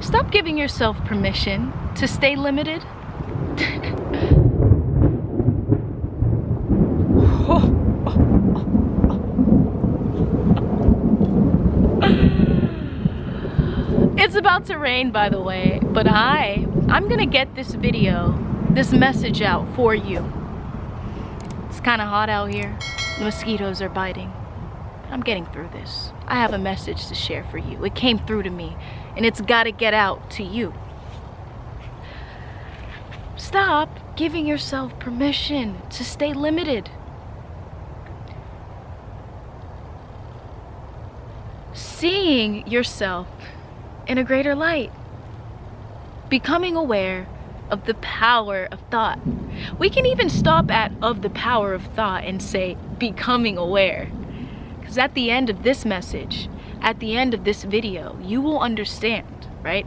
Stop giving yourself permission to stay limited. It's about to rain, by the way, but I'm gonna get this video, this message out for you. It's kind of hot out here. The mosquitoes are biting. I'm getting through this. I have a message to share for you. It came through to me, and it's gotta get out to you. Stop giving yourself permission to stay limited. Seeing yourself in a greater light. Becoming aware of the power of thought. We can even stop at of the power of thought and say becoming aware. Because at the end of this message, at the end of this video, you will understand, right?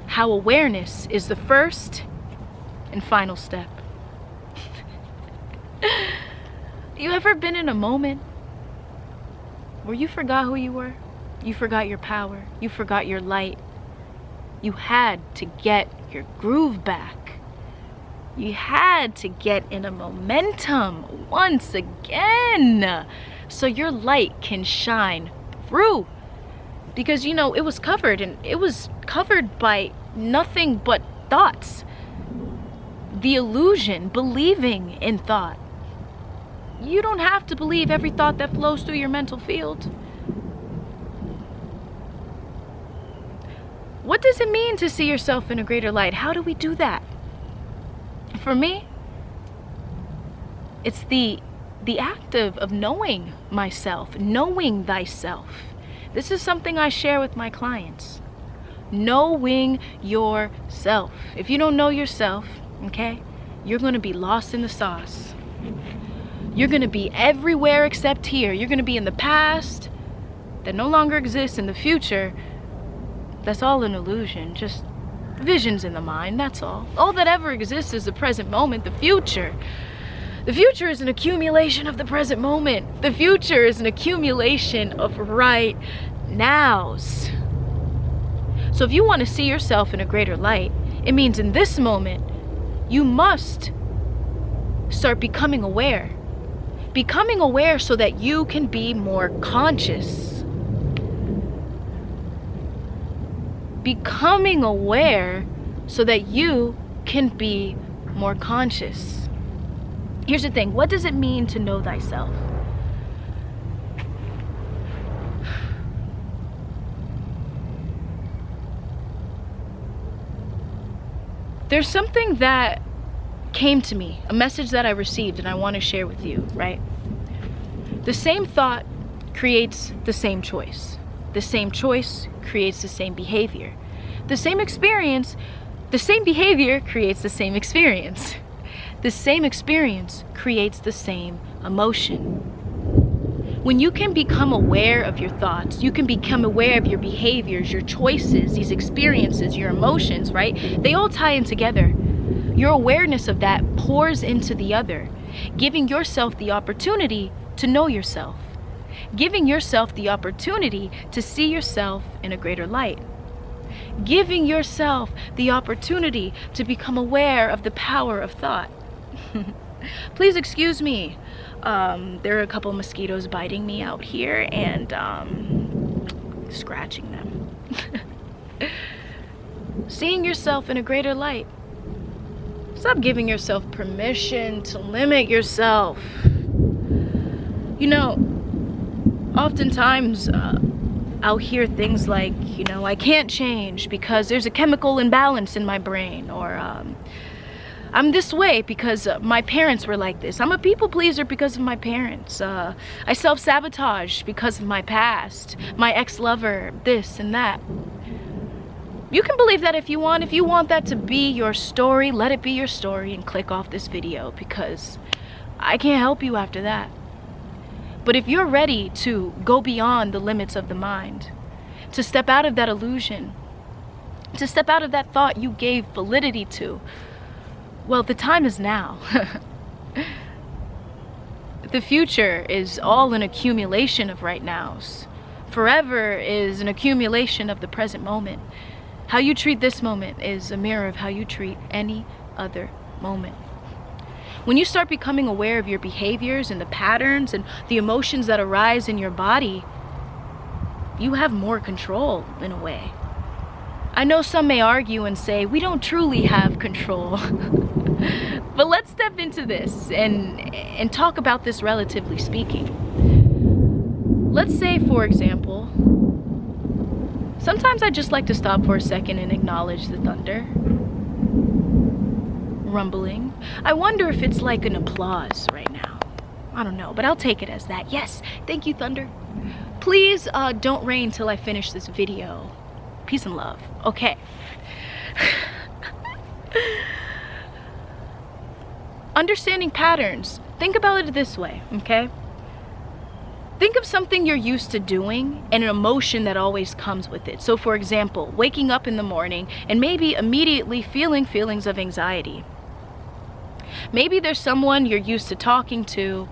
How awareness is the first and final step. You ever been in a moment where you forgot who you were? You forgot your power. You forgot your light. You had to get your groove back. You had to get in a momentum once again so your light can shine through. Because, you know, it was covered by nothing but thoughts. The illusion, believing in thought. You don't have to believe every thought that flows through your mental field. What does it mean to see yourself in a greater light? How do we do that? For me, it's the act of knowing myself, knowing thyself. This is something I share with my clients. Knowing yourself. If you don't know yourself, okay, you're going to be lost in the sauce. You're going to be everywhere except here. You're going to be in the past that no longer exists, in the future. That's all an illusion, just visions in the mind, that's all. All that ever exists is the present moment, the future. The future is an accumulation of the present moment. The future is an accumulation of right nows. So if you want to see yourself in a greater light, it means in this moment, you must start becoming aware. Becoming aware so that you can be more conscious. Becoming aware so that you can be more conscious. Here's the thing, what does it mean to know thyself? There's something that came to me, a message that I received, and I want to share with you, right? The same thought creates the same choice. The same choice creates the same behavior. The same experience, the same behavior creates the same experience. The same experience creates the same emotion. When you can become aware of your thoughts, you can become aware of your behaviors, your choices, these experiences, your emotions, right? They all tie in together. Your awareness of that pours into the other, giving yourself the opportunity to know yourself. Giving yourself the opportunity to see yourself in a greater light. Giving yourself the opportunity to become aware of the power of thought. Please excuse me. There are a couple mosquitoes biting me out here and scratching them. Seeing yourself in a greater light. Stop giving yourself permission to limit yourself. You know, oftentimes I'll hear things like, you know, I can't change because there's a chemical imbalance in my brain, or I'm this way because my parents were like this. I'm a people pleaser because of my parents. I self-sabotage because of my past, my ex-lover, this and that. You can believe that if you want. If you want that to be your story, let it be your story and click off this video, because I can't help you after that. But if you're ready to go beyond the limits of the mind, to step out of that illusion, to step out of that thought you gave validity to, well, the time is now. The future is all an accumulation of right nows. Forever is an accumulation of the present moment. How you treat this moment is a mirror of how you treat any other moment. When you start becoming aware of your behaviors and the patterns and the emotions that arise in your body, you have more control in a way. I know some may argue and say we don't truly have control. But let's step into this and talk about this relatively speaking. Let's say, for example, sometimes I just like to stop for a second and acknowledge the thunder rumbling. I wonder if it's like an applause right now. I don't know, but I'll take it as that. Yes, thank you, thunder. Please don't rain till I finish this video. Peace and love. Okay. Understanding patterns. Think about it this way, okay? Think of something you're used to doing and an emotion that always comes with it. So for example, waking up in the morning and maybe immediately feeling feelings of anxiety. Maybe there's someone you're used to talking to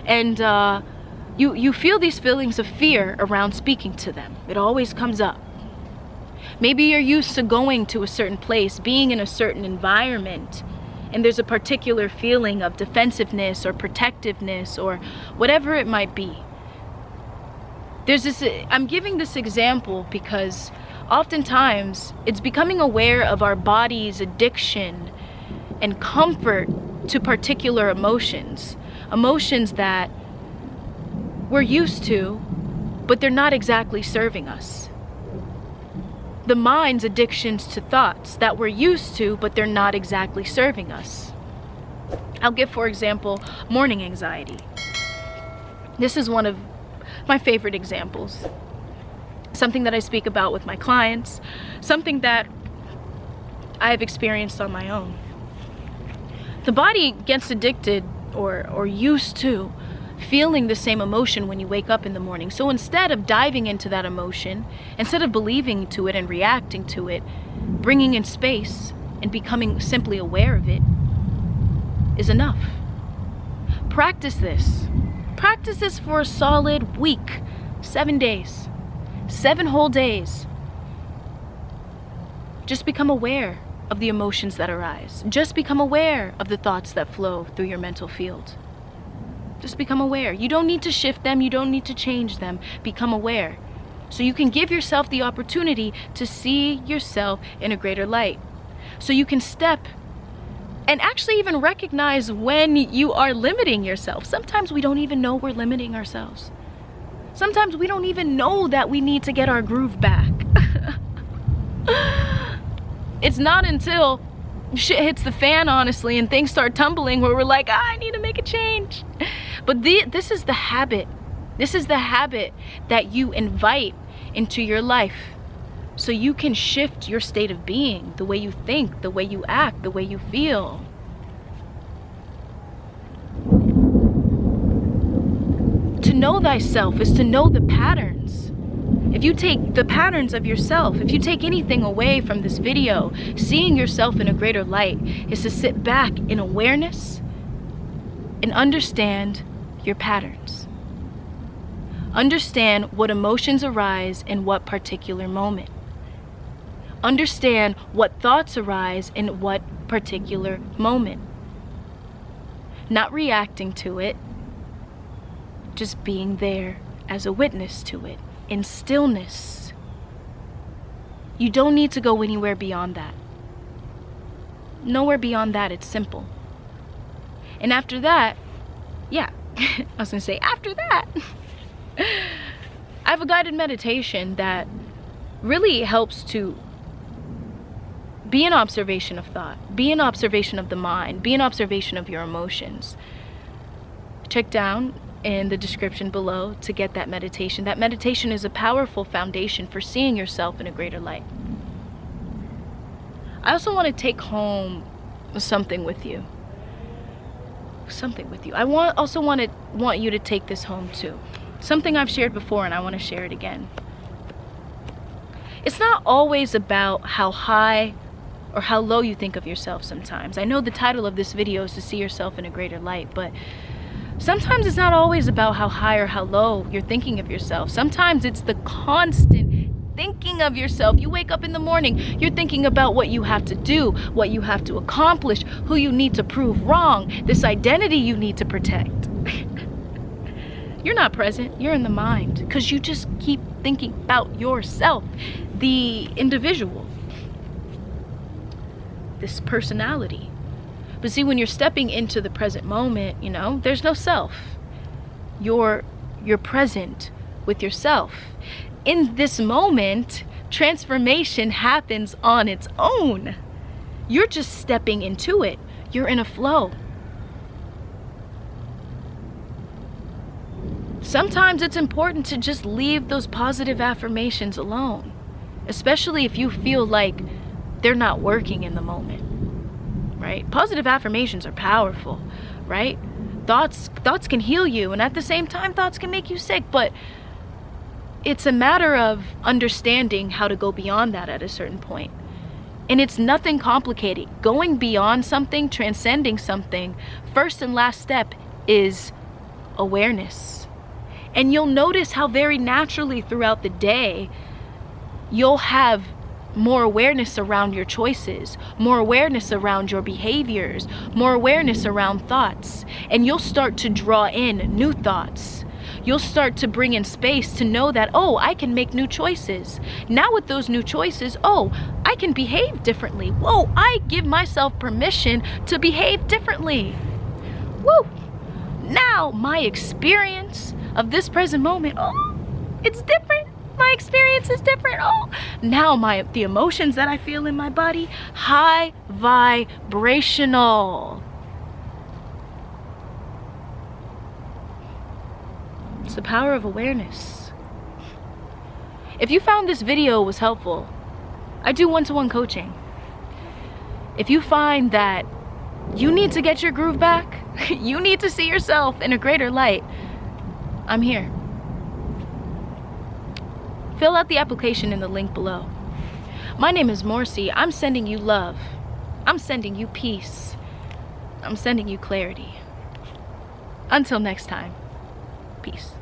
and you feel these feelings of fear around speaking to them. It always comes up. Maybe you're used to going to a certain place, being in a certain environment, and there's a particular feeling of defensiveness or protectiveness or whatever it might be. I'm giving this example because oftentimes it's becoming aware of our body's addiction and comfort to particular emotions. Emotions that we're used to, but they're not exactly serving us. The mind's addictions to thoughts that we're used to, but they're not exactly serving us. I'll give, for example, morning anxiety. This is one of my favorite examples. Something that I speak about with my clients, something that I've experienced on my own. The body gets addicted or used to feeling the same emotion when you wake up in the morning. So instead of diving into that emotion, instead of believing to it and reacting to it, bringing in space and becoming simply aware of it is enough. Practice this. Practice this for a solid week, 7 days, 7 whole days. Just become aware of the emotions that arise. Just become aware of the thoughts that flow through your mental field. Just become aware. You don't need to shift them. You don't need to change them. Become aware. So you can give yourself the opportunity to see yourself in a greater light. So you can step and actually even recognize when you are limiting yourself. Sometimes we don't even know we're limiting ourselves. Sometimes we don't even know that we need to get our groove back. It's not until shit hits the fan, honestly, and things start tumbling where we're like, I need to make a change. But this is the habit. This is the habit that you invite into your life so you can shift your state of being, the way you think, the way you act, the way you feel. To know thyself is to know the patterns. If you take the patterns of yourself, if you take anything away from this video, seeing yourself in a greater light is to sit back in awareness and understand your patterns. Understand what emotions arise in what particular moment. Understand what thoughts arise in what particular moment. Not reacting to it, just being there as a witness to it. In stillness. You don't need to go anywhere beyond that. Nowhere beyond that. It's simple. And after that, yeah, I was gonna say after that, I have a guided meditation that really helps to be an observation of thought, be an observation of the mind, be an observation of your emotions. Check down in the description below to get that meditation. That meditation is a powerful foundation for seeing yourself in a greater light. I also want to take home something with you. Something with you. I also want you to take this home too. Something I've shared before and I want to share it again. It's not always about how high or how low you think of yourself sometimes. I know the title of this video is to see yourself in a greater light, but sometimes it's not always about how high or how low you're thinking of yourself. Sometimes it's the constant thinking of yourself. You wake up in the morning, you're thinking about what you have to do, what you have to accomplish, who you need to prove wrong, this identity you need to protect. You're not present, you're in the mind, because you just keep thinking about yourself, the individual, this personality. But see, when you're stepping into the present moment, you know, there's no self. You're present with yourself. In this moment, transformation happens on its own. You're just stepping into it. You're in a flow. Sometimes it's important to just leave those positive affirmations alone, especially if you feel like they're not working in the moment, right? Positive affirmations are powerful, right? Thoughts can heal you, and at the same time, thoughts can make you sick, but it's a matter of understanding how to go beyond that at a certain point. And it's nothing complicated. Going beyond something, transcending something, first and last step is awareness. And you'll notice how very naturally throughout the day, you'll have more awareness around your choices, more awareness around your behaviors, more awareness around thoughts. And you'll start to draw in new thoughts. You'll start to bring in space to know that, oh, I can make new choices. Now with those new choices, oh, I can behave differently. Whoa, I give myself permission to behave differently. Woo! Now my experience of this present moment, oh, it's different. My experience is different. Oh, now the emotions that I feel in my body, high vibrational. It's the power of awareness. If you found this video was helpful, I do one-to-one coaching. If you find that you need to get your groove back, you need to see yourself in a greater light, I'm here. Fill out the application in the link below. My name is Morcie. I'm sending you love. I'm sending you peace. I'm sending you clarity. Until next time, peace.